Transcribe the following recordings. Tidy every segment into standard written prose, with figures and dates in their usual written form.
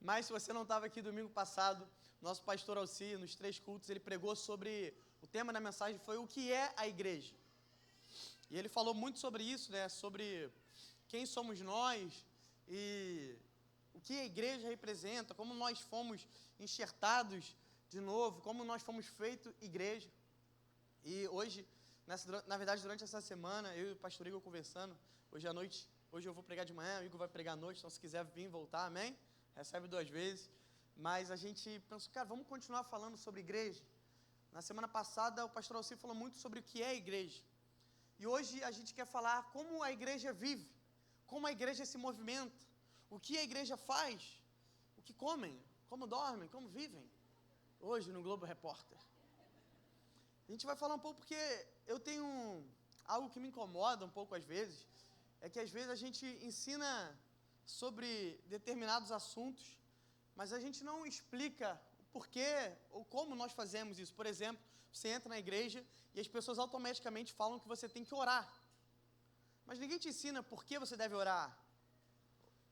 Mas se você não estava aqui domingo passado, nosso pastor Alci, nos 3 cultos, ele pregou sobre, o tema da mensagem foi o que é a igreja. E ele falou muito sobre isso, né, sobre quem somos nós e o que a igreja representa, como nós fomos enxertados de novo, como nós fomos feitos igreja. E hoje, na verdade, durante essa semana, eu e o pastor Igor conversando, hoje à noite, hoje eu vou pregar de manhã, o Igor vai pregar à noite, então se quiser vir voltar, amém? Recebe 2 vezes. Mas a gente pensou, cara, vamos continuar falando sobre igreja. Na semana passada, o pastor Alci falou muito sobre o que é a igreja. E hoje a gente quer falar como a igreja vive, como a igreja se movimenta, o que a igreja faz, o que comem, como dormem, como vivem. Hoje no Globo Repórter. A gente vai falar um pouco porque eu tenho algo que me incomoda um pouco às vezes, é que às vezes a gente ensina sobre determinados assuntos, mas a gente não explica o porquê ou como nós fazemos isso. Por exemplo, você entra na igreja e as pessoas automaticamente falam que você tem que orar. Mas ninguém te ensina por que você deve orar,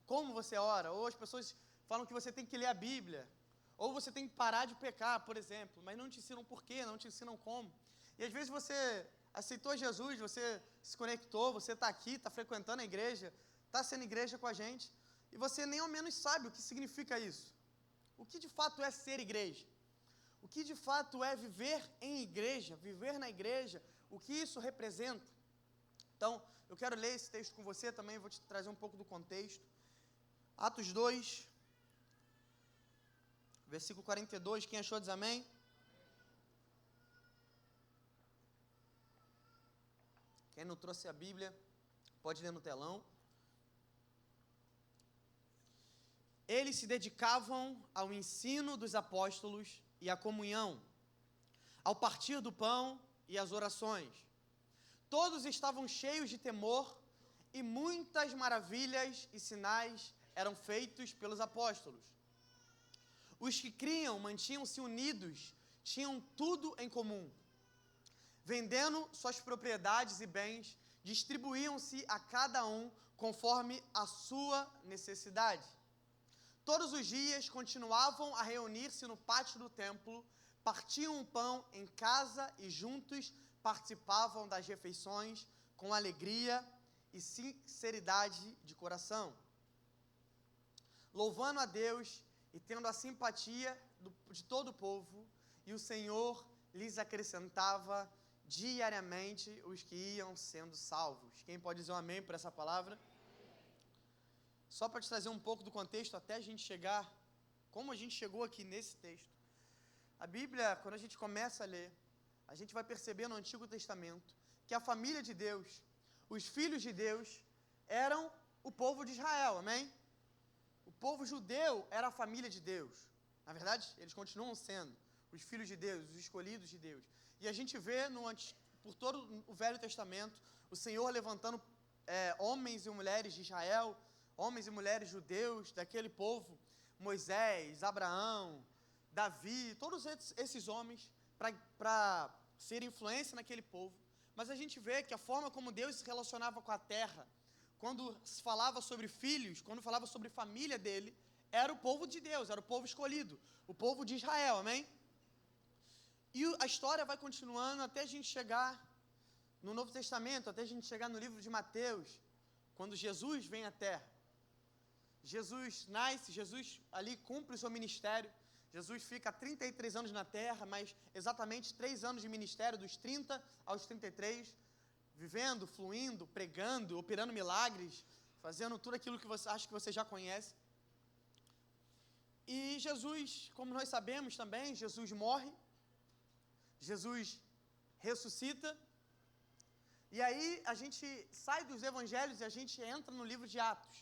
como você ora, ou as pessoas falam que você tem que ler a Bíblia, ou você tem que parar de pecar, por exemplo, mas não te ensinam por quê, não te ensinam como. E às vezes você aceitou Jesus, você se conectou, você está aqui, está frequentando a igreja, está sendo igreja com a gente, e você nem ao menos sabe o que significa isso. O que de fato é ser igreja? O que de fato é viver em igreja, viver na igreja, o que isso representa? Então, eu quero ler esse texto com você também, vou te trazer um pouco do contexto. Atos 2, versículo 42, quem achou diz amém? Quem não trouxe a Bíblia, pode ler no telão. Eles se dedicavam ao ensino dos apóstolos e à comunhão, ao partir do pão e às orações. Todos estavam cheios de temor e muitas maravilhas e sinais eram feitos pelos apóstolos. Os que criam mantinham-se unidos, tinham tudo em comum. Vendendo suas propriedades e bens, distribuíam-se a cada um conforme a sua necessidade. Todos os dias continuavam a reunir-se no pátio do templo, partiam o pão em casa e juntos participavam das refeições com alegria e sinceridade de coração, louvando a Deus e tendo a simpatia de todo o povo, e o Senhor lhes acrescentava diariamente os que iam sendo salvos. Quem pode dizer um amém por essa palavra? Só para te trazer um pouco do contexto, até a gente chegar, como a gente chegou aqui nesse texto. A Bíblia, quando a gente começa a ler, a gente vai perceber no Antigo Testamento que a família de Deus, os filhos de Deus, eram o povo de Israel, amém? O povo judeu era a família de Deus. Na verdade, eles continuam sendo os filhos de Deus, os escolhidos de Deus. E a gente vê por todo o Velho Testamento, o Senhor levantando homens e mulheres de Israel, homens e mulheres judeus daquele povo, Moisés, Abraão, Davi, todos esses homens para ser influência naquele povo. Mas a gente vê que a forma como Deus se relacionava com a terra, quando se falava sobre filhos, quando falava sobre família dele, era o povo de Deus, era o povo escolhido, o povo de Israel, amém? E a história vai continuando até a gente chegar no Novo Testamento, até a gente chegar no livro de Mateus, quando Jesus vem à terra. Jesus nasce, Jesus ali cumpre o seu ministério. Jesus fica 33 anos na terra, mas exatamente 3 anos de ministério, dos 30 aos 33, vivendo, fluindo, pregando, operando milagres, fazendo tudo aquilo que você acha que você já conhece. E Jesus, como nós sabemos também, Jesus morre, Jesus ressuscita, e aí a gente sai dos evangelhos e a gente entra no livro de Atos.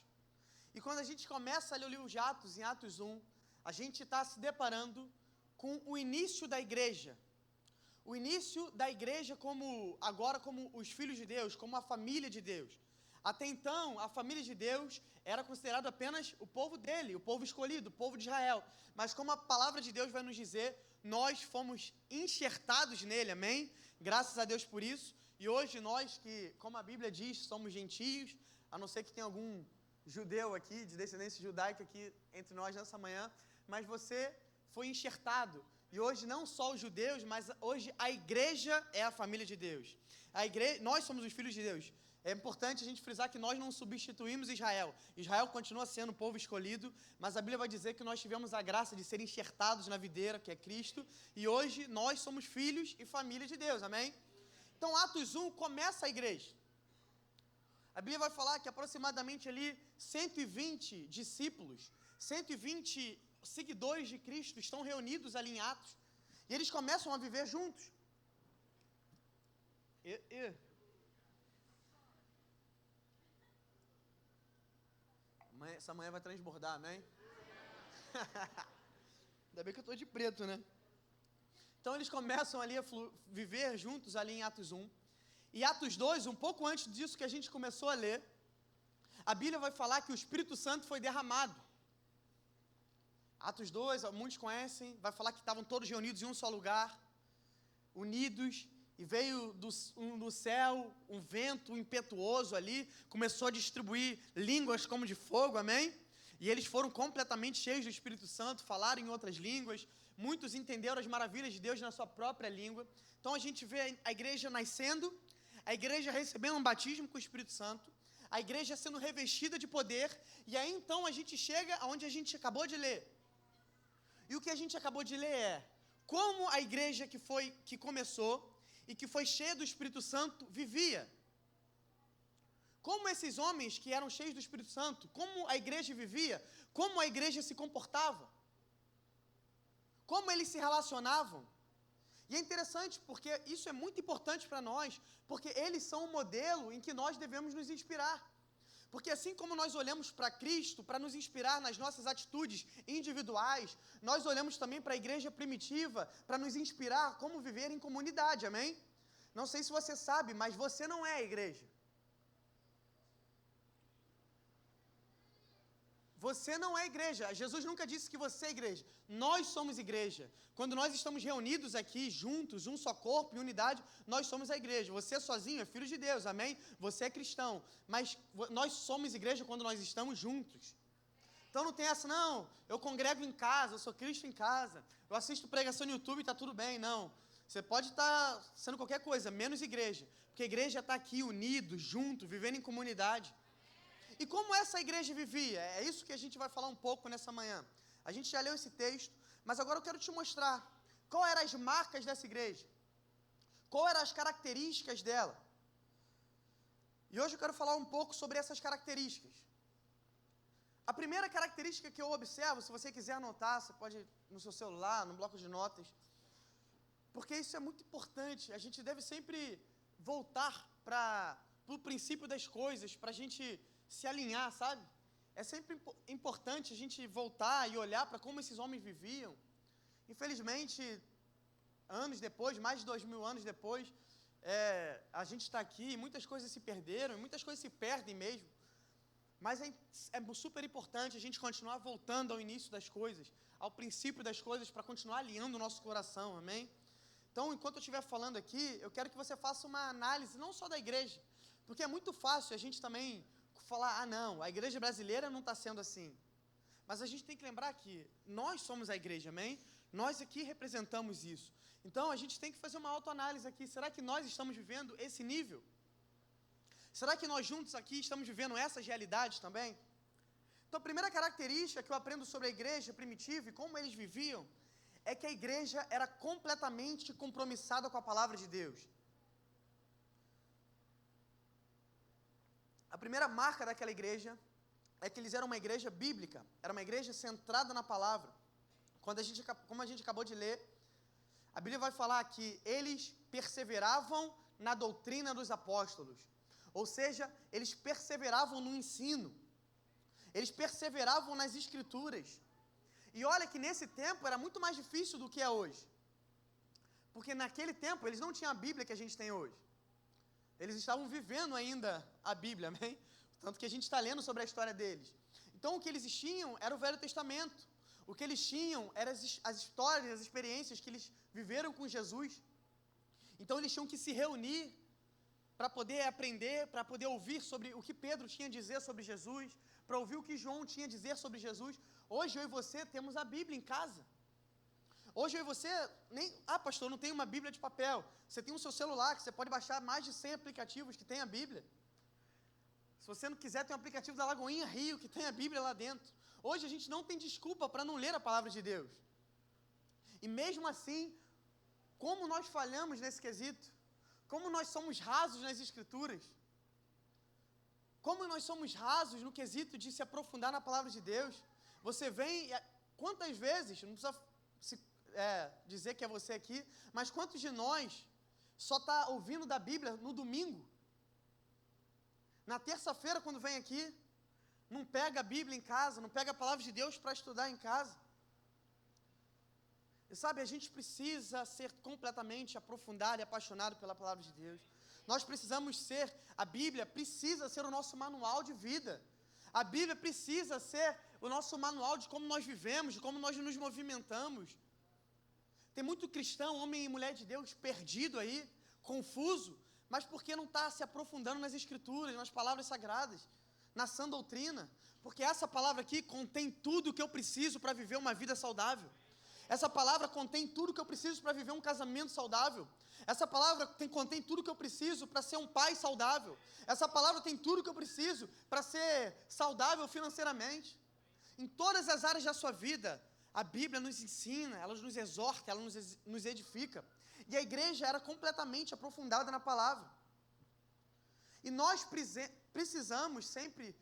E quando a gente começa a ler o livro de Atos, em Atos 1, a gente está se deparando com o início da igreja. O início da igreja agora como os filhos de Deus, como a família de Deus. Até então, a família de Deus era considerada apenas o povo dele, o povo escolhido, o povo de Israel. Mas como a palavra de Deus vai nos dizer, nós fomos enxertados nele, amém? Graças a Deus por isso. E hoje nós que, como a Bíblia diz, somos gentios, a não ser que tenha algum judeu aqui, de descendência judaica aqui entre nós nessa manhã, mas você foi enxertado. E hoje não só os judeus, mas hoje a igreja é a família de Deus. Nós somos os filhos de Deus. É importante a gente frisar que nós não substituímos Israel. Israel continua sendo o povo escolhido, mas a Bíblia vai dizer que nós tivemos a graça de ser enxertados na videira, que é Cristo, e hoje nós somos filhos e família de Deus, amém? Então, Atos 1 começa a igreja. A Bíblia vai falar que aproximadamente ali 120 discípulos, 120 seguidores de Cristo estão reunidos ali em Atos, e eles começam a viver juntos. Essa manhã vai transbordar, amém? Ainda bem que eu estou de preto, né? Então eles começam ali a viver juntos ali em Atos 1. E Atos 2, um pouco antes disso que a gente começou a ler, a Bíblia vai falar que o Espírito Santo foi derramado. Atos 2, muitos conhecem, vai falar que estavam todos reunidos em um só lugar, unidos, e veio do céu um vento impetuoso ali, começou a distribuir línguas como de fogo, amém? E eles foram completamente cheios do Espírito Santo, falaram em outras línguas, muitos entenderam as maravilhas de Deus na sua própria língua. Então a gente vê a igreja nascendo, a igreja recebendo um batismo com o Espírito Santo, a igreja sendo revestida de poder, e aí então a gente chega aonde a gente acabou de ler. E o que a gente acabou de ler é como a igreja que começou e que foi cheia do Espírito Santo vivia. Como esses homens que eram cheios do Espírito Santo, como a igreja vivia, como a igreja se comportava, como eles se relacionavam. E é interessante porque isso é muito importante para nós, porque eles são um modelo em que nós devemos nos inspirar. Porque assim como nós olhamos para Cristo para nos inspirar nas nossas atitudes individuais, nós olhamos também para a igreja primitiva para nos inspirar como viver em comunidade, amém? Não sei se você sabe, mas você não é a igreja. Você não é igreja. Jesus nunca disse que você é igreja. Nós somos igreja. Quando nós estamos reunidos aqui, juntos, um só corpo, em unidade, nós somos a igreja. Você sozinho é filho de Deus, amém? Você é cristão. Mas nós somos igreja quando nós estamos juntos. Então não tem essa, não, eu congrego em casa, eu sou Cristo em casa, eu assisto pregação no YouTube e está tudo bem, não. Você pode estar sendo qualquer coisa, menos igreja. Porque a igreja está aqui, unido, junto, vivendo em comunidade. E como essa igreja vivia? É isso que a gente vai falar um pouco nessa manhã. A gente já leu esse texto, mas agora eu quero te mostrar qual eram as marcas dessa igreja, qual eram as características dela. E hoje eu quero falar um pouco sobre essas características. A primeira característica que eu observo, se você quiser anotar, você pode no seu celular, no bloco de notas, porque isso é muito importante. A gente deve sempre voltar para o princípio das coisas, para a gente se alinhar, sabe? É sempre importante a gente voltar e olhar para como esses homens viviam. Infelizmente, anos depois, mais de 2000 anos depois, a gente está aqui, muitas coisas se perderam, muitas coisas se perdem mesmo. Mas é super importante a gente continuar voltando ao início das coisas, ao princípio das coisas, para continuar alinhando o nosso coração, amém? Então, enquanto eu estiver falando aqui, eu quero que você faça uma análise, não só da igreja, porque é muito fácil a gente também falar, não, a igreja brasileira não está sendo assim. Mas a gente tem que lembrar que nós somos a igreja, amém? Nós aqui representamos isso. Então, a gente tem que fazer uma autoanálise aqui. Será que nós estamos vivendo esse nível? Será que nós juntos aqui estamos vivendo essas realidades também? Então, a primeira característica que eu aprendo sobre a igreja primitiva e como eles viviam, é que a igreja era completamente compromissada com a palavra de Deus. A primeira marca daquela igreja é que eles eram uma igreja bíblica, era uma igreja centrada na palavra. Como a gente acabou de ler, a Bíblia vai falar que eles perseveravam na doutrina dos apóstolos. Ou seja, eles perseveravam no ensino. Eles perseveravam nas escrituras. E olha que nesse tempo era muito mais difícil do que é hoje. Porque naquele tempo eles não tinham a Bíblia que a gente tem hoje. Eles estavam vivendo ainda a Bíblia, amém? Tanto que a gente está lendo sobre a história deles. Então o que eles tinham era o Velho Testamento. O que eles tinham eram as histórias, as experiências que eles viveram com Jesus. Então eles tinham que se reunir para poder aprender, para poder ouvir sobre o que Pedro tinha a dizer sobre Jesus, para ouvir o que João tinha a dizer sobre Jesus. Hoje eu e você temos a Bíblia em casa. Hoje eu e você, pastor, não tem uma Bíblia de papel. Você tem um seu celular, que você pode baixar mais de 100 aplicativos que tem a Bíblia. Se você não quiser, tem um aplicativo da Lagoinha Rio, que tem a Bíblia lá dentro. Hoje a gente não tem desculpa para não ler a palavra de Deus. E mesmo assim, como nós falhamos nesse quesito, como nós somos rasos nas Escrituras, como nós somos rasos no quesito de se aprofundar na palavra de Deus. Você vem, quantas vezes, não precisa dizer que é você aqui, mas quantos de nós só está ouvindo da Bíblia no domingo? Na terça-feira, quando vem aqui, não pega a Bíblia em casa, não pega a palavra de Deus para estudar em casa. E sabe, a gente precisa ser completamente aprofundado e apaixonado pela palavra de Deus. Nós precisamos ser, a Bíblia precisa ser o nosso manual de vida. A Bíblia precisa ser o nosso manual de como nós vivemos, de como nós nos movimentamos. Tem muito cristão, homem e mulher de Deus, perdido aí, confuso, mas porque não está se aprofundando nas Escrituras, nas palavras sagradas, na sã doutrina. Porque essa palavra aqui contém tudo o que eu preciso para viver uma vida saudável. Essa palavra contém tudo que eu preciso para viver um casamento saudável. Essa palavra contém tudo que eu preciso para ser um pai saudável. Essa palavra tem tudo que eu preciso para ser saudável financeiramente. Em todas as áreas da sua vida, a Bíblia nos ensina, ela nos exorta, ela nos edifica. E a igreja era completamente aprofundada na palavra. E nós precisamos sempre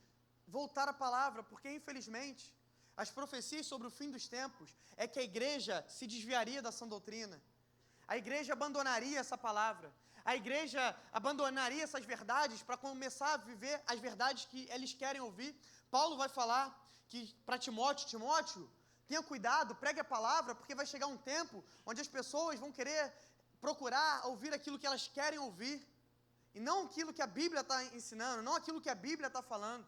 voltar à palavra, porque infelizmente as profecias sobre o fim dos tempos é que a igreja se desviaria da sã doutrina. A igreja abandonaria essa palavra. A igreja abandonaria essas verdades para começar a viver as verdades que eles querem ouvir. Paulo vai falar que para Timóteo, tenha cuidado, pregue a palavra, porque vai chegar um tempo onde as pessoas vão querer procurar ouvir aquilo que elas querem ouvir, e não aquilo que a Bíblia está ensinando, não aquilo que a Bíblia está falando.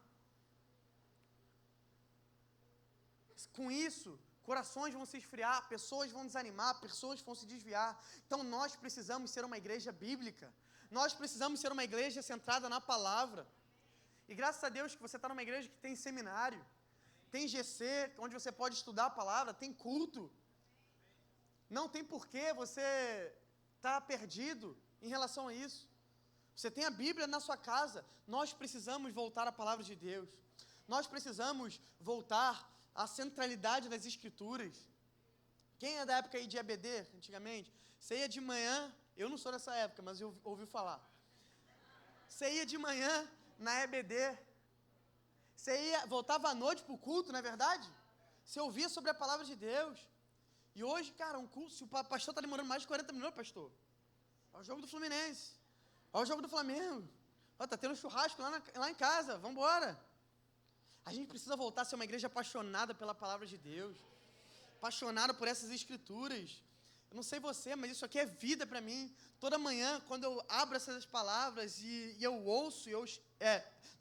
Com isso, corações vão se esfriar, pessoas vão desanimar, pessoas vão se desviar. Então nós precisamos ser uma igreja bíblica. Nós precisamos ser uma igreja centrada na palavra. E graças a Deus que você está numa igreja que tem seminário, tem GC, onde você pode estudar a palavra, tem culto. Não tem porquê você estar perdido em relação a isso. Você tem a Bíblia na sua casa. Nós precisamos voltar à palavra de Deus. Nós precisamos voltar à centralidade das Escrituras. Quem é da época aí de EBD, antigamente? Você ia de manhã, eu não sou dessa época, mas eu ouvi falar. Você ia de manhã na EBD. Você voltava à noite para o culto, não é verdade? Você ouvia sobre a palavra de Deus. E hoje, cara, um culto, se o pastor está demorando mais de 40 minutos, pastor, é o jogo do Fluminense, é o jogo do Flamengo, está tendo um churrasco lá em casa, vamos embora. A gente precisa voltar a ser uma igreja apaixonada pela palavra de Deus, apaixonada por essas Escrituras. Eu não sei você, mas isso aqui é vida para mim. Toda manhã, quando eu abro essas palavras e eu ouço, eu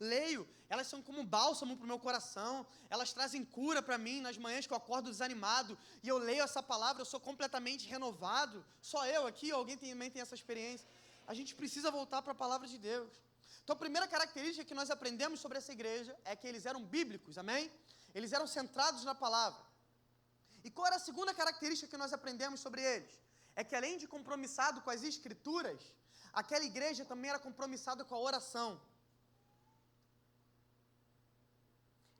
leio, elas são como um bálsamo para o meu coração. Elas trazem cura para mim nas manhãs que eu acordo desanimado e eu leio essa palavra, eu sou completamente renovado. Só eu aqui, ou alguém também tem essa experiência. A gente precisa voltar para a palavra de Deus. Então, a primeira característica que nós aprendemos sobre essa igreja é que eles eram bíblicos, amém? Eles eram centrados na palavra. E qual era a segunda característica que nós aprendemos sobre eles? É que além de compromissado com as Escrituras, aquela igreja também era compromissada com a oração.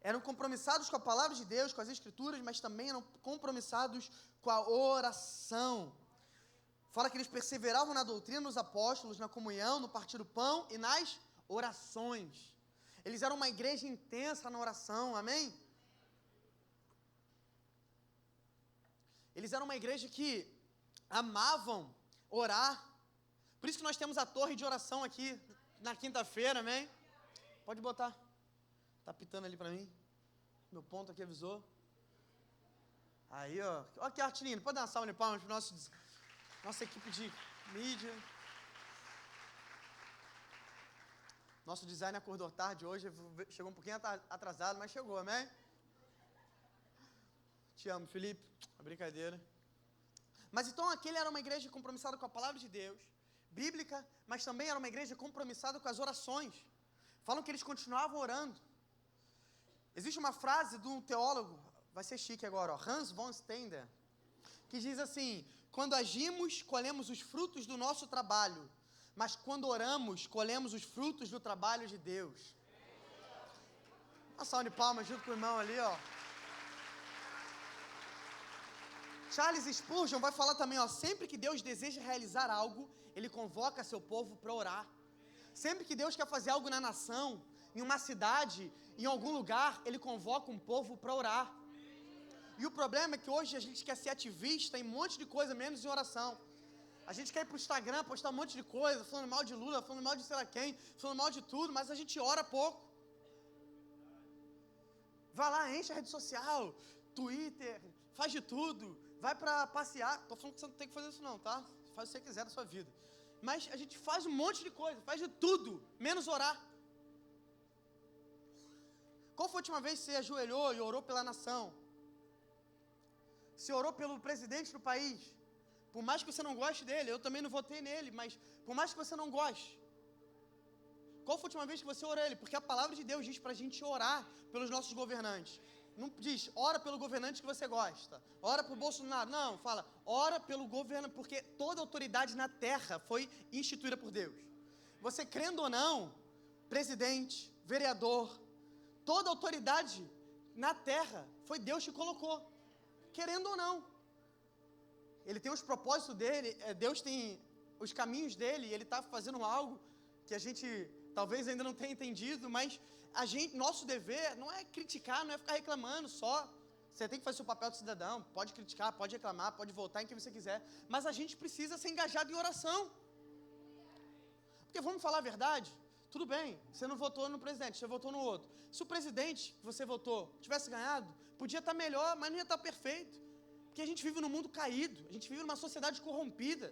Eram compromissados com a palavra de Deus, com as Escrituras, mas também eram compromissados com a oração. Fala que eles perseveravam na doutrina, nos apóstolos, na comunhão, no partir do pão e nas orações. Eles eram uma igreja intensa na oração, amém? Eles eram uma igreja que amavam orar. Por isso que nós temos a torre de oração aqui na quinta-feira, amém? Pode botar. Tá pitando ali para mim. Meu ponto aqui avisou. Aí, ó. Olha que arte linda. Pode dar uma salva de palmas para nossa equipe de mídia. Nosso design acordou tarde hoje, chegou um pouquinho atrasado, mas chegou, amém? Te amo, Felipe. É brincadeira. Mas então aquele era uma igreja compromissada com a palavra de Deus, bíblica, mas também era uma igreja compromissada com as orações. Falam que eles continuavam orando. Existe uma frase de um teólogo, vai ser chique agora, ó, Hans von Stender, que diz assim: quando agimos, colhemos os frutos do nosso trabalho, mas quando oramos, colhemos os frutos do trabalho de Deus. Uma salva de palmas junto com o irmão ali, ó. Charles Spurgeon vai falar também, ó, sempre que Deus deseja realizar algo, Ele convoca seu povo para orar. Sempre que Deus quer fazer algo na nação, em uma cidade, em algum lugar, Ele convoca um povo para orar. E o problema é que hoje a gente quer ser ativista em um monte de coisa, menos em oração. A gente quer ir para o Instagram, postar um monte de coisa, falando mal de Lula, falando mal de sei lá quem, falando mal de tudo, mas a gente ora pouco. Vai lá, enche a rede social, Twitter, faz de tudo, vai para passear. Tô falando que você não tem que fazer isso não, tá? Faz o que você quiser da sua vida. Mas a gente faz um monte de coisa, faz de tudo, menos orar. Qual foi a última vez que você ajoelhou e orou pela nação? Você orou pelo presidente do país? Por mais que você não goste dele, eu também não votei nele, mas por mais que você não goste, qual foi a última vez que você orou ele? Porque a palavra de Deus diz para a gente orar pelos nossos governantes. Não diz, ora pelo governante que você gosta, ora por Bolsonaro. Não, fala, ora pelo governo, porque toda autoridade na terra foi instituída por Deus. Você crendo ou não, presidente, vereador, toda autoridade na terra foi Deus que colocou, querendo ou não. Ele tem os propósitos dele, Deus tem os caminhos dele, e Ele está fazendo algo que a gente talvez ainda não tenha entendido, mas nosso dever não é criticar, não é ficar reclamando só. Você tem que fazer o seu papel de cidadão, pode criticar, pode reclamar, pode votar em quem você quiser, mas a gente precisa ser engajado em oração. Porque vamos falar a verdade, tudo bem, você não votou no presidente, você votou no outro. Se o presidente que você votou tivesse ganhado, podia estar melhor, mas não ia estar perfeito. Porque a gente vive num mundo caído, a gente vive numa sociedade corrompida.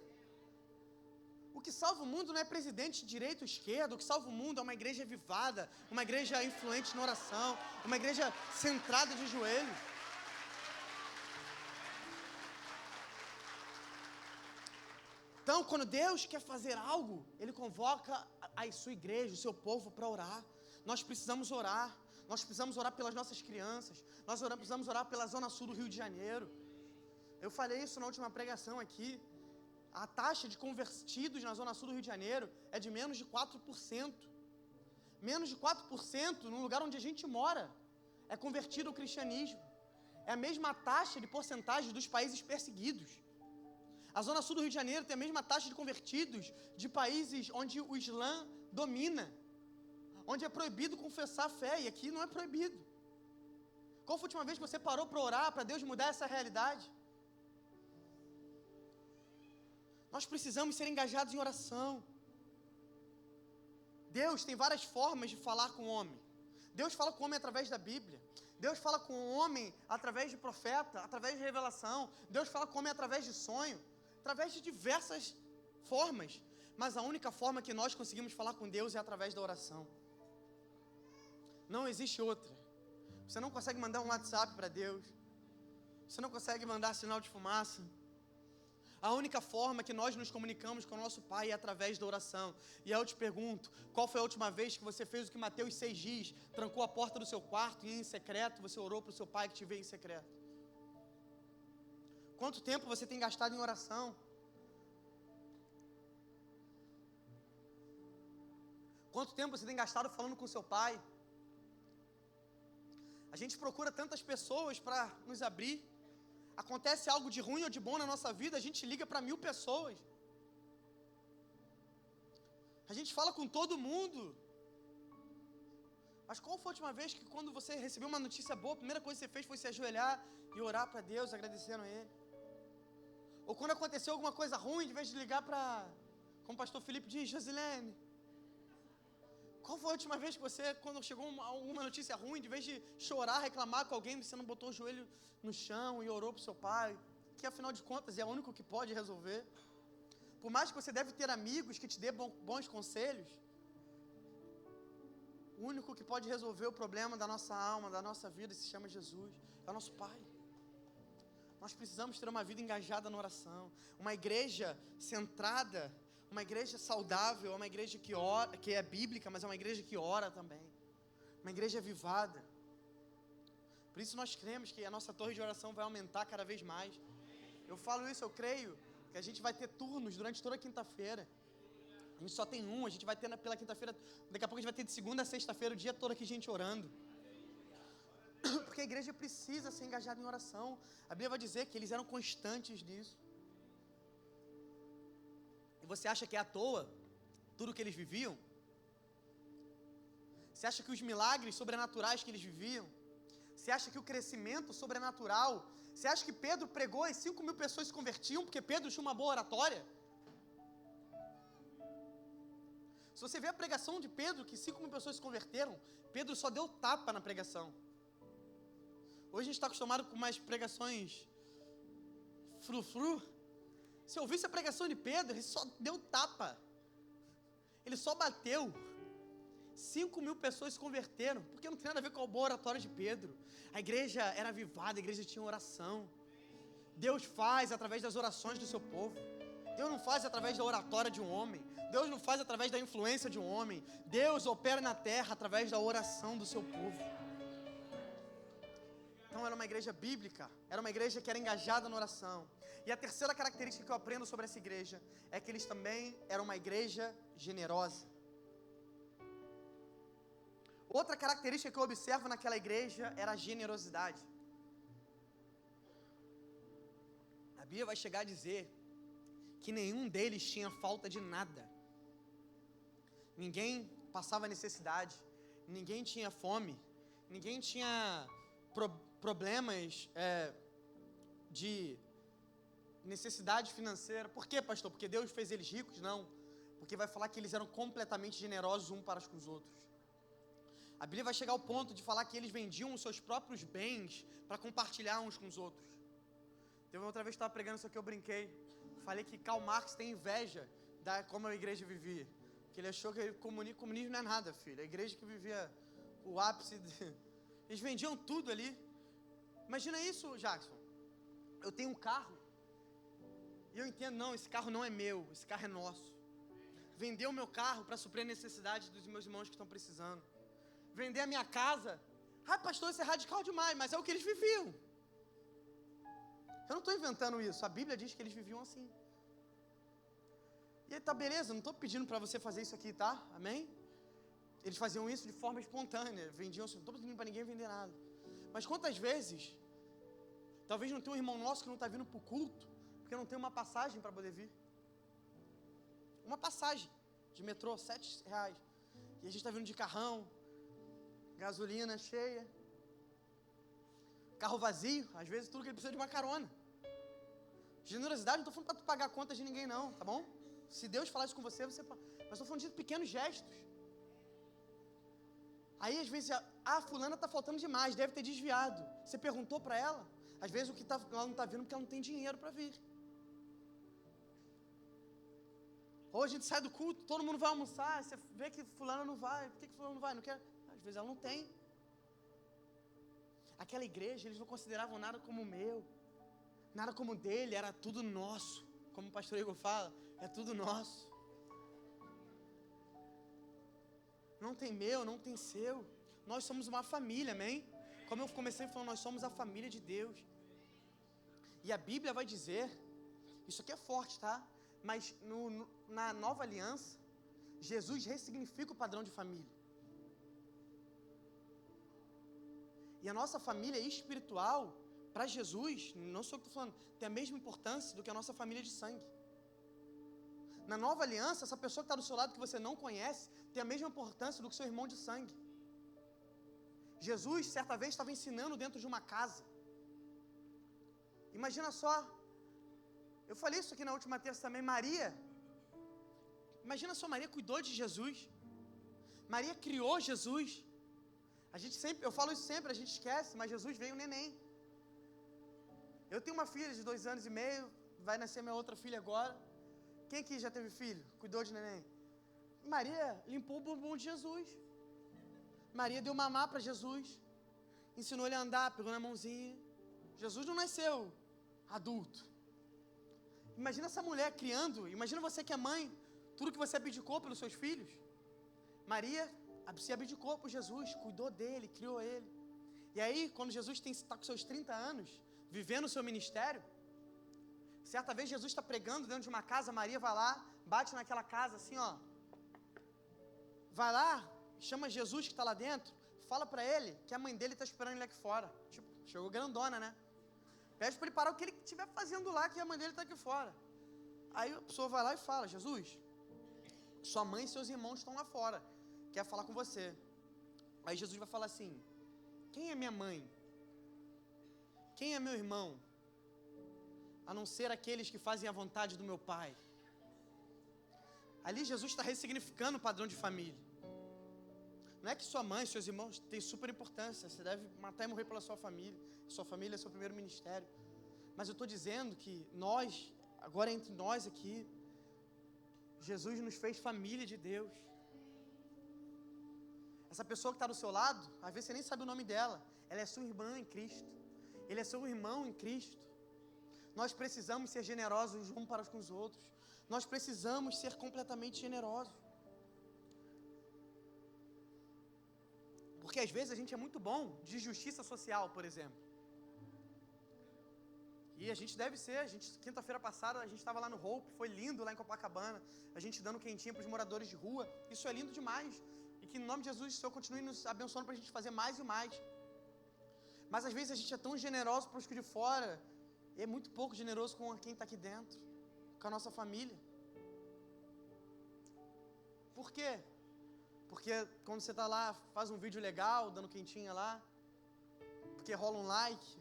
O que salva o mundo não é presidente de direita ou esquerda, o que salva o mundo é uma igreja avivada, uma igreja influente na oração, uma igreja centrada de joelhos. Então, quando Deus quer fazer algo, Ele convoca a sua igreja, o seu povo para orar. Nós precisamos orar pelas nossas crianças, nós precisamos orar pela zona sul do Rio de Janeiro. Eu falei isso na última pregação aqui. A taxa de convertidos na zona sul do Rio de Janeiro é de menos de 4%. Menos de 4% no lugar onde a gente mora é convertido ao cristianismo. É a mesma taxa de porcentagem dos países perseguidos. A zona sul do Rio de Janeiro tem a mesma taxa de convertidos de países onde o Islã domina, onde é proibido confessar a fé, e aqui não é proibido. Qual foi a última vez que você parou para orar, para Deus mudar essa realidade? Nós precisamos ser engajados em oração. Deus tem várias formas de falar com o homem. Deus fala com o homem através da Bíblia. Deus fala com o homem através de profeta, através de revelação. Deus fala com o homem através de sonho, através de diversas formas. Mas a única forma que nós conseguimos falar com Deus é através da oração. Não existe outra. Você não consegue mandar um WhatsApp para Deus. Você não consegue mandar sinal de fumaça. A única forma que nós nos comunicamos com o nosso Pai é através da oração. E aí eu te pergunto, qual foi a última vez que você fez o que Mateus 6 diz? Trancou a porta do seu quarto e em secreto você orou para o seu Pai que te vê em secreto? Quanto tempo você tem gastado em oração? Quanto tempo você tem gastado falando com o seu Pai? A gente procura tantas pessoas para nos abrir. Acontece algo de ruim ou de bom na nossa vida, a gente liga para 1000 pessoas. A gente fala com todo mundo. Mas qual foi a última vez que quando você recebeu uma notícia boa, a primeira coisa que você fez foi se ajoelhar e orar para Deus, agradecendo a Ele? Ou quando aconteceu alguma coisa ruim, de vez de ligar para, como o pastor Felipe diz, Josilene, qual foi a última vez que você, quando chegou uma notícia ruim, de vez de chorar, reclamar com alguém, você não botou o joelho no chão e orou para o seu pai? Que afinal de contas é o único que pode resolver. Por mais que você deve ter amigos que te dê bons conselhos, o único que pode resolver o problema da nossa alma, da nossa vida, se chama Jesus, é o nosso Pai. Nós precisamos ter uma vida engajada na oração, uma igreja centrada, uma igreja saudável, uma igreja que ora, que é bíblica, mas é uma igreja que ora também, uma igreja avivada. Por isso nós cremos que a nossa torre de oração vai aumentar cada vez mais. Eu falo isso, eu creio que a gente vai ter turnos durante toda a quinta-feira. A gente só tem um, a gente vai ter pela quinta-feira, daqui a pouco a gente vai ter de segunda a sexta-feira o dia todo aqui gente orando. Porque a igreja precisa ser engajada em oração. A Bíblia vai dizer que eles eram constantes nisso. E você acha que é à toa tudo que eles viviam? Você acha que os milagres sobrenaturais que eles viviam? Você acha que o crescimento sobrenatural? Você acha que Pedro pregou e 5.000 pessoas se convertiam porque Pedro tinha uma boa oratória? Se você vê a pregação de Pedro, que 5.000 pessoas se converteram, Pedro só deu tapa na pregação. Hoje a gente está acostumado com mais pregações frufru. Se eu ouvisse a pregação de Pedro, ele só deu tapa. Ele só bateu. 5.000 pessoas se converteram, porque não tem nada a ver com a boa oratória de Pedro. A igreja era avivada, a igreja tinha oração. Deus faz através das orações do seu povo. Deus não faz através da oratória de um homem. Deus não faz através da influência de um homem. Deus opera na terra através da oração do seu povo. Então era uma igreja bíblica, era uma igreja que era engajada na oração. E a terceira característica que eu aprendo sobre essa igreja é que eles também eram uma igreja generosa. Outra característica que eu observo naquela igreja era a generosidade. A Bíblia vai chegar a dizer que nenhum deles tinha falta de nada. Ninguém passava necessidade, ninguém tinha fome, ninguém tinha problemas de necessidade financeira. Por quê, pastor? Porque Deus fez eles ricos? Não. Porque vai falar que eles eram completamente generosos uns para com os outros. A Bíblia vai chegar ao ponto de falar que eles vendiam os seus próprios bens para compartilhar uns com os outros. Teve uma outra vez que eu estava pregando isso aqui, eu brinquei. Falei que Karl Marx tem inveja da como a igreja vivia. Que ele achou que comunismo não é nada, filho. A igreja que vivia o ápice Eles vendiam tudo ali. Imagina isso, Jackson. Eu tenho um carro. E eu entendo, não, esse carro não é meu, esse carro é nosso. Vender o meu carro para suprir a necessidade dos meus irmãos que estão precisando. Vender a minha casa. Ah, pastor, isso é radical demais, mas é o que eles viviam. Eu não estou inventando isso, a Bíblia diz que eles viviam assim. E aí, tá, beleza, não estou pedindo para você fazer isso aqui, tá? Amém? Eles faziam isso de forma espontânea, vendiam, não estou pedindo para ninguém vender nada. Mas quantas vezes, talvez não tenha um irmão nosso que não está vindo para o culto, porque não tem uma passagem para poder vir. Uma passagem de metrô, R$7. E a gente está vindo de carrão, gasolina cheia, carro vazio, às vezes tudo que ele precisa de uma carona. Generosidade, não estou falando para tu pagar contas de ninguém não, tá bom? Se Deus falar isso com você, você fala. Mas estou falando de pequenos gestos. Aí às vezes, fulana está faltando demais, deve ter desviado. Você perguntou para ela? Às vezes o que ela não está vindo porque ela não tem dinheiro para vir. Ou a gente sai do culto, todo mundo vai almoçar, você vê que fulana não vai. Por que fulana não vai? Não quer? Às vezes ela não tem. Aquela igreja, eles não consideravam nada como meu, nada como dele, era tudo nosso. Como o pastor Igor fala, é tudo nosso. Não tem meu, não tem seu. Nós somos uma família, amém? Como eu comecei falando, nós somos a família de Deus. E a Bíblia vai dizer, isso aqui é forte, tá? Mas na nova aliança, Jesus ressignifica o padrão de família. E a nossa família espiritual, para Jesus, não sou o que estou falando, tem a mesma importância do que a nossa família de sangue. Na nova aliança, essa pessoa que está do seu lado, que você não conhece, tem a mesma importância do que seu irmão de sangue. Jesus, certa vez, estava ensinando dentro de uma casa. Imagina só, eu falei isso aqui na última terça também, Maria. Imagina só, Maria cuidou de Jesus. Maria criou Jesus. A gente sempre, eu falo isso sempre, a gente esquece, mas Jesus veio neném. Eu tenho uma filha de 2 anos e meio, vai nascer minha outra filha agora. Quem aqui já teve filho? Cuidou de neném? Maria limpou o bumbum de Jesus. Maria deu mamar para Jesus. Ensinou ele a andar, pegou na mãozinha. Jesus não nasceu adulto. Imagina essa mulher criando, imagina você que é mãe, tudo que você abdicou pelos seus filhos. Maria se abdicou por Jesus, cuidou dele, criou ele. E aí, quando Jesus está com seus 30 anos, vivendo o seu ministério, certa vez Jesus está pregando dentro de uma casa, Maria vai lá, bate naquela casa assim, ó. Vai lá, chama Jesus que está lá dentro, fala para ele que a mãe dele está esperando ele aqui fora. Tipo, chegou grandona, né? Pede para ele parar o que ele estiver fazendo lá, que a mãe dele está aqui fora. Aí a pessoa vai lá e fala, Jesus, sua mãe e seus irmãos estão lá fora, quer falar com você. Aí Jesus vai falar assim, quem é minha mãe? Quem é meu irmão? A não ser aqueles que fazem a vontade do meu Pai. Ali Jesus está ressignificando o padrão de família. Não é que sua mãe, seus irmãos têm super importância, você deve matar e morrer pela sua família é seu primeiro ministério. Mas eu estou dizendo que nós, agora entre nós aqui, Jesus nos fez família de Deus. Essa pessoa que está do seu lado, às vezes você nem sabe o nome dela, ela é sua irmã em Cristo, ele é seu irmão em Cristo. Nós precisamos ser generosos uns para com os outros, nós precisamos ser completamente generosos. Porque às vezes a gente é muito bom de justiça social, por exemplo. E a gente deve ser, quinta-feira passada, a gente estava lá no Hope, foi lindo lá em Copacabana, a gente dando quentinha para os moradores de rua, isso é lindo demais. E que em nome de Jesus o Senhor continue nos abençoando para a gente fazer mais e mais. Mas às vezes a gente é tão generoso para os que de fora, e é muito pouco generoso com quem está aqui dentro, com a nossa família. Por quê? Porque quando você está lá, faz um vídeo legal, dando quentinha lá, porque rola um like,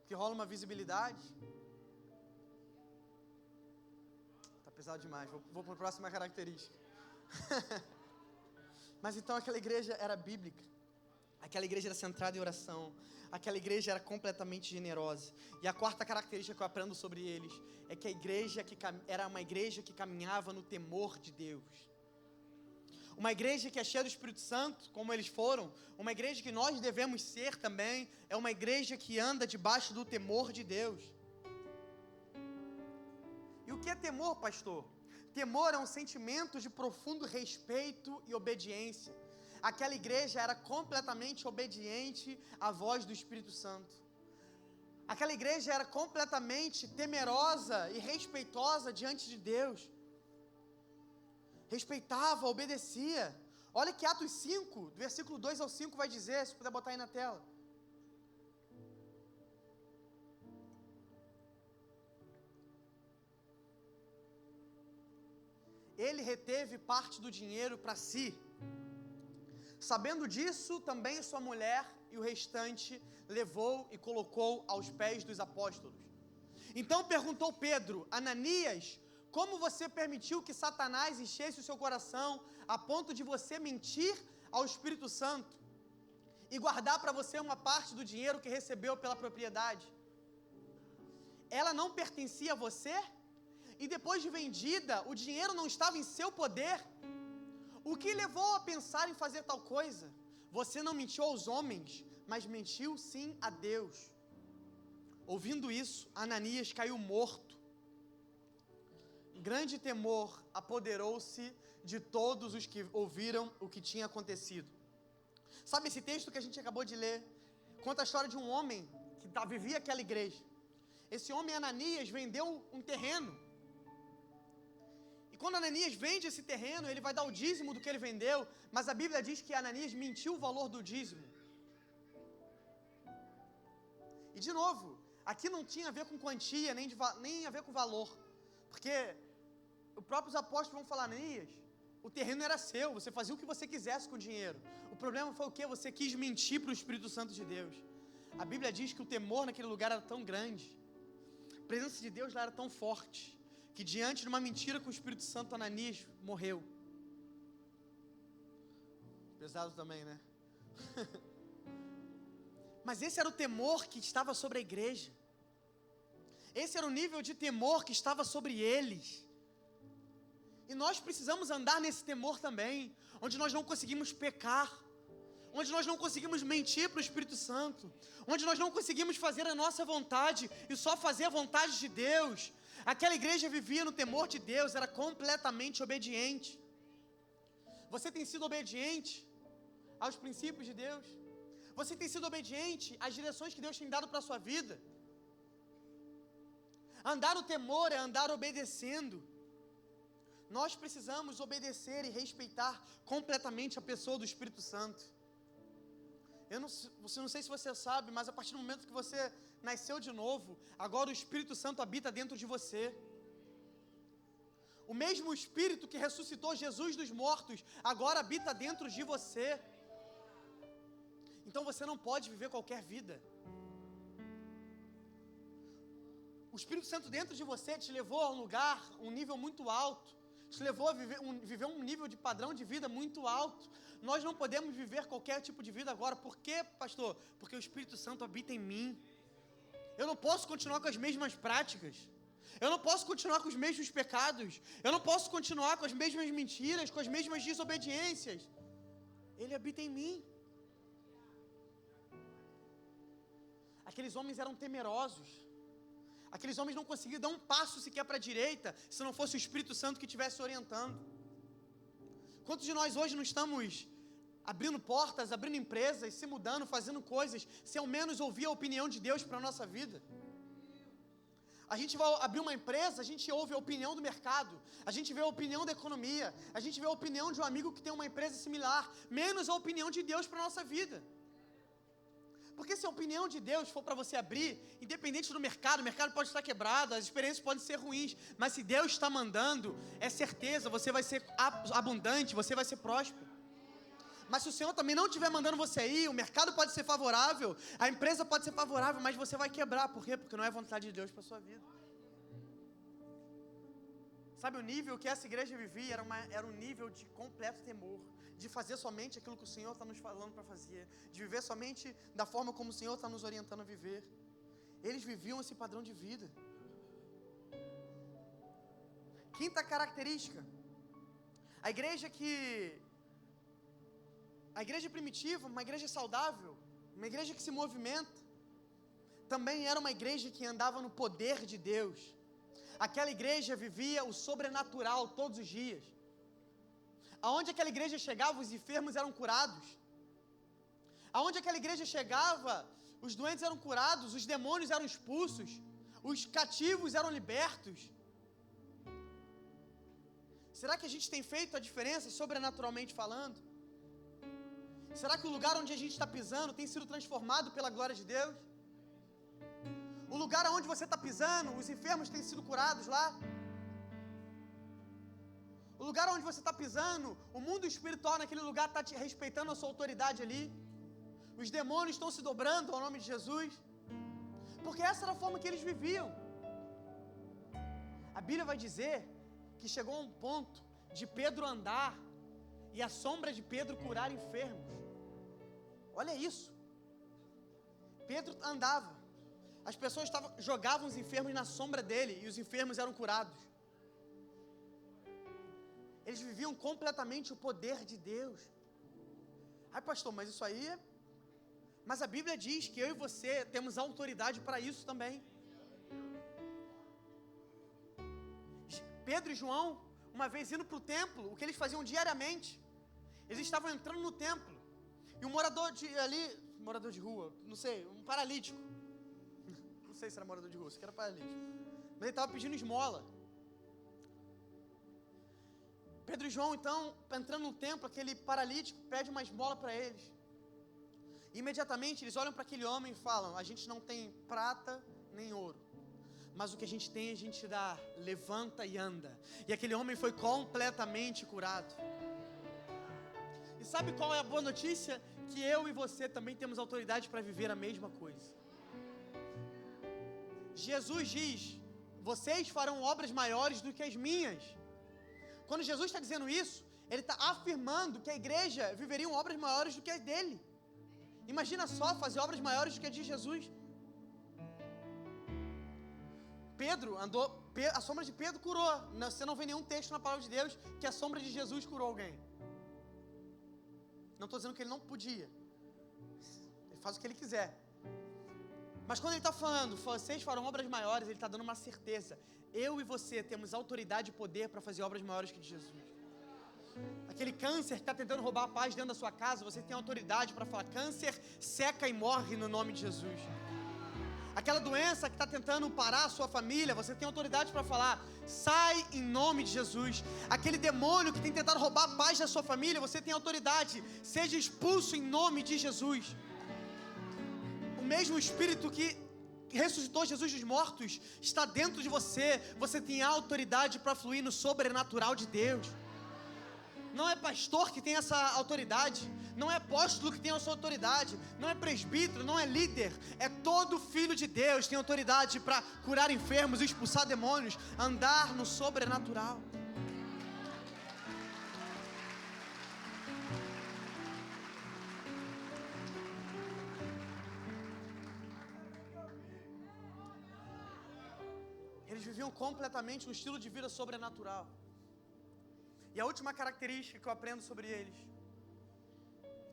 porque rola uma visibilidade. Tá pesado demais, vou para a próxima característica. Mas então aquela igreja era bíblica, aquela igreja era centrada em oração, aquela igreja era completamente generosa. E a quarta característica que eu aprendo sobre eles é que a igreja era uma igreja que caminhava no temor de Deus. Uma igreja que é cheia do Espírito Santo, como eles foram, uma igreja que nós devemos ser também, é uma igreja que anda debaixo do temor de Deus. E o que é temor, pastor? Temor é um sentimento de profundo respeito e obediência. Aquela igreja era completamente obediente à voz do Espírito Santo. Aquela igreja era completamente temerosa e respeitosa diante de Deus. Respeitava, obedecia. Olha que Atos 5, do versículo 2 ao 5 vai dizer, se puder botar aí na tela. Ele reteve parte do dinheiro para si. Sabendo disso, também sua mulher e o restante levou e colocou aos pés dos apóstolos. Então perguntou Pedro, Ananias, como você permitiu que Satanás enchesse o seu coração a ponto de você mentir ao Espírito Santo e guardar para você uma parte do dinheiro que recebeu pela propriedade? Ela não pertencia a você? E depois de vendida, o dinheiro não estava em seu poder? O que levou a pensar em fazer tal coisa? Você não mentiu aos homens, mas mentiu sim a Deus. Ouvindo isso, Ananias caiu morto. Grande temor apoderou-se de todos os que ouviram o que tinha acontecido. Sabe esse texto que a gente acabou de ler? Conta a história de um homem que vivia aquela igreja. Esse homem, Ananias, vendeu um terreno. E quando Ananias vende esse terreno, ele vai dar o dízimo do que ele vendeu, mas a Bíblia diz que Ananias mentiu o valor do dízimo. E de novo, aqui não tinha a ver com quantia, nem a ver com valor. Porque os próprios apóstolos vão falar, Ananias, o terreno era seu, você fazia o que você quisesse com o dinheiro. O problema foi o quê? Você quis mentir para o Espírito Santo de Deus. A Bíblia diz que o temor naquele lugar era tão grande, a presença de Deus lá era tão forte, que diante de uma mentira com o Espírito Santo, Ananias morreu. Pesado também, né? Mas esse era o temor que estava sobre a igreja. Esse era o nível de temor que estava sobre eles. E nós precisamos andar nesse temor também, onde nós não conseguimos pecar, onde nós não conseguimos mentir para o Espírito Santo, onde nós não conseguimos fazer a nossa vontade e só fazer a vontade de Deus. Aquela igreja vivia no temor de Deus, era completamente obediente. Você tem sido obediente aos princípios de Deus? Você tem sido obediente às direções que Deus tem dado para a sua vida? Andar no temor é andar obedecendo. Nós precisamos obedecer e respeitar completamente a pessoa do Espírito Santo. Eu não sei se você sabe, mas a partir do momento que você nasceu de novo, agora o Espírito Santo habita dentro de você. O mesmo Espírito que ressuscitou Jesus dos mortos, agora habita dentro de você. Então você não pode viver qualquer vida. O Espírito Santo dentro de você te levou a um lugar, um nível muito alto. Te levou a viver um nível de padrão de vida muito alto. Nós não podemos viver qualquer tipo de vida agora. Por quê, pastor? Porque o Espírito Santo habita em mim. Eu não posso continuar com as mesmas práticas. Eu não posso continuar com os mesmos pecados. Eu não posso continuar com as mesmas mentiras, com as mesmas desobediências. Ele habita em mim. Aqueles homens eram temerosos. Aqueles homens não conseguiam dar um passo sequer para a direita, se não fosse o Espírito Santo que estivesse orientando. Quantos de nós hoje não estamos abrindo portas, abrindo empresas, se mudando, fazendo coisas, sem ao menos ouvir a opinião de Deus para a nossa vida? A gente vai abrir uma empresa, a gente ouve a opinião do mercado, a gente vê a opinião da economia, a gente vê a opinião de um amigo que tem uma empresa similar, menos a opinião de Deus para a nossa vida. Porque se a opinião de Deus for para você abrir, independente do mercado, o mercado pode estar quebrado, as experiências podem ser ruins, mas se Deus está mandando, é certeza, você vai ser abundante, você vai ser próspero. Mas se o Senhor também não estiver mandando você ir, o mercado pode ser favorável, a empresa pode ser favorável, mas você vai quebrar. Por quê? Porque não é vontade de Deus para a sua vida. Sabe, o nível que essa igreja vivia era um nível de completo temor, de fazer somente aquilo que o Senhor está nos falando para fazer, de viver somente da forma como o Senhor está nos orientando a viver. Eles viviam esse padrão de vida. Quinta característica, a igreja primitiva, uma igreja saudável, uma igreja que se movimenta, também era uma igreja que andava no poder de Deus. Aquela igreja vivia o sobrenatural todos os dias. Aonde aquela igreja chegava, os enfermos eram curados. Aonde aquela igreja chegava, os doentes eram curados, os demônios eram expulsos, os cativos eram libertos. Será que a gente tem feito a diferença sobrenaturalmente falando? Será que o lugar onde a gente está pisando tem sido transformado pela glória de Deus? O lugar onde você está pisando, os enfermos têm sido curados lá? O lugar onde você está pisando, o mundo espiritual naquele lugar está te respeitando a sua autoridade ali? Os demônios estão se dobrando ao nome de Jesus? Porque essa era a forma que eles viviam. A Bíblia vai dizer que chegou a um ponto de Pedro andar e a sombra de Pedro curar enfermos. Olha isso. Pedro andava. As pessoas jogavam os enfermos na sombra dele e os enfermos eram curados. Eles viviam completamente o poder de Deus. Ai, pastor, mas isso aí é... Mas a Bíblia diz que eu e você temos autoridade para isso também. Pedro e João, uma vez indo para o templo, o que eles faziam diariamente, eles estavam entrando no templo, e um morador de rua, não sei, um paralítico, não sei se era morador de rua, se era paralítico, mas ele estava pedindo esmola. Pedro e João, então, entrando no templo, aquele paralítico pede uma esmola para eles. Imediatamente eles olham para aquele homem e falam: a gente não tem prata nem ouro, mas o que a gente tem a gente dá, levanta e anda. E aquele homem foi completamente curado. E sabe qual é a boa notícia? Que eu e você também temos autoridade para viver a mesma coisa. Jesus diz: vocês farão obras maiores do que as minhas. Quando Jesus está dizendo isso, Ele está afirmando que a igreja viveria obras maiores do que as dele. Imagina só fazer obras maiores do que a de Jesus. Pedro andou, a sombra de Pedro curou. Você não vê nenhum texto na palavra de Deus que a sombra de Jesus curou alguém. Não estou dizendo que ele não podia. Ele faz o que ele quiser. Mas quando ele está falando, vocês farão obras maiores, ele está dando uma certeza. Eu e você temos autoridade e poder para fazer obras maiores que de Jesus. Aquele câncer que está tentando roubar a paz dentro da sua casa, você tem autoridade para falar: câncer, seca e morre no nome de Jesus. Aquela doença que está tentando parar a sua família, você tem autoridade para falar: sai em nome de Jesus. Aquele demônio que tem tentado roubar a paz da sua família, você tem autoridade: seja expulso em nome de Jesus. O mesmo Espírito que ressuscitou Jesus dos mortos está dentro de você. Você tem autoridade para fluir no sobrenatural de Deus. Não é pastor que tem essa autoridade, não é apóstolo que tem essa autoridade, não é presbítero, não é líder, é todo filho de Deus tem autoridade para curar enfermos, expulsar demônios, andar no sobrenatural. Eles viviam completamente um estilo de vida sobrenatural. E a última característica que eu aprendo sobre eles,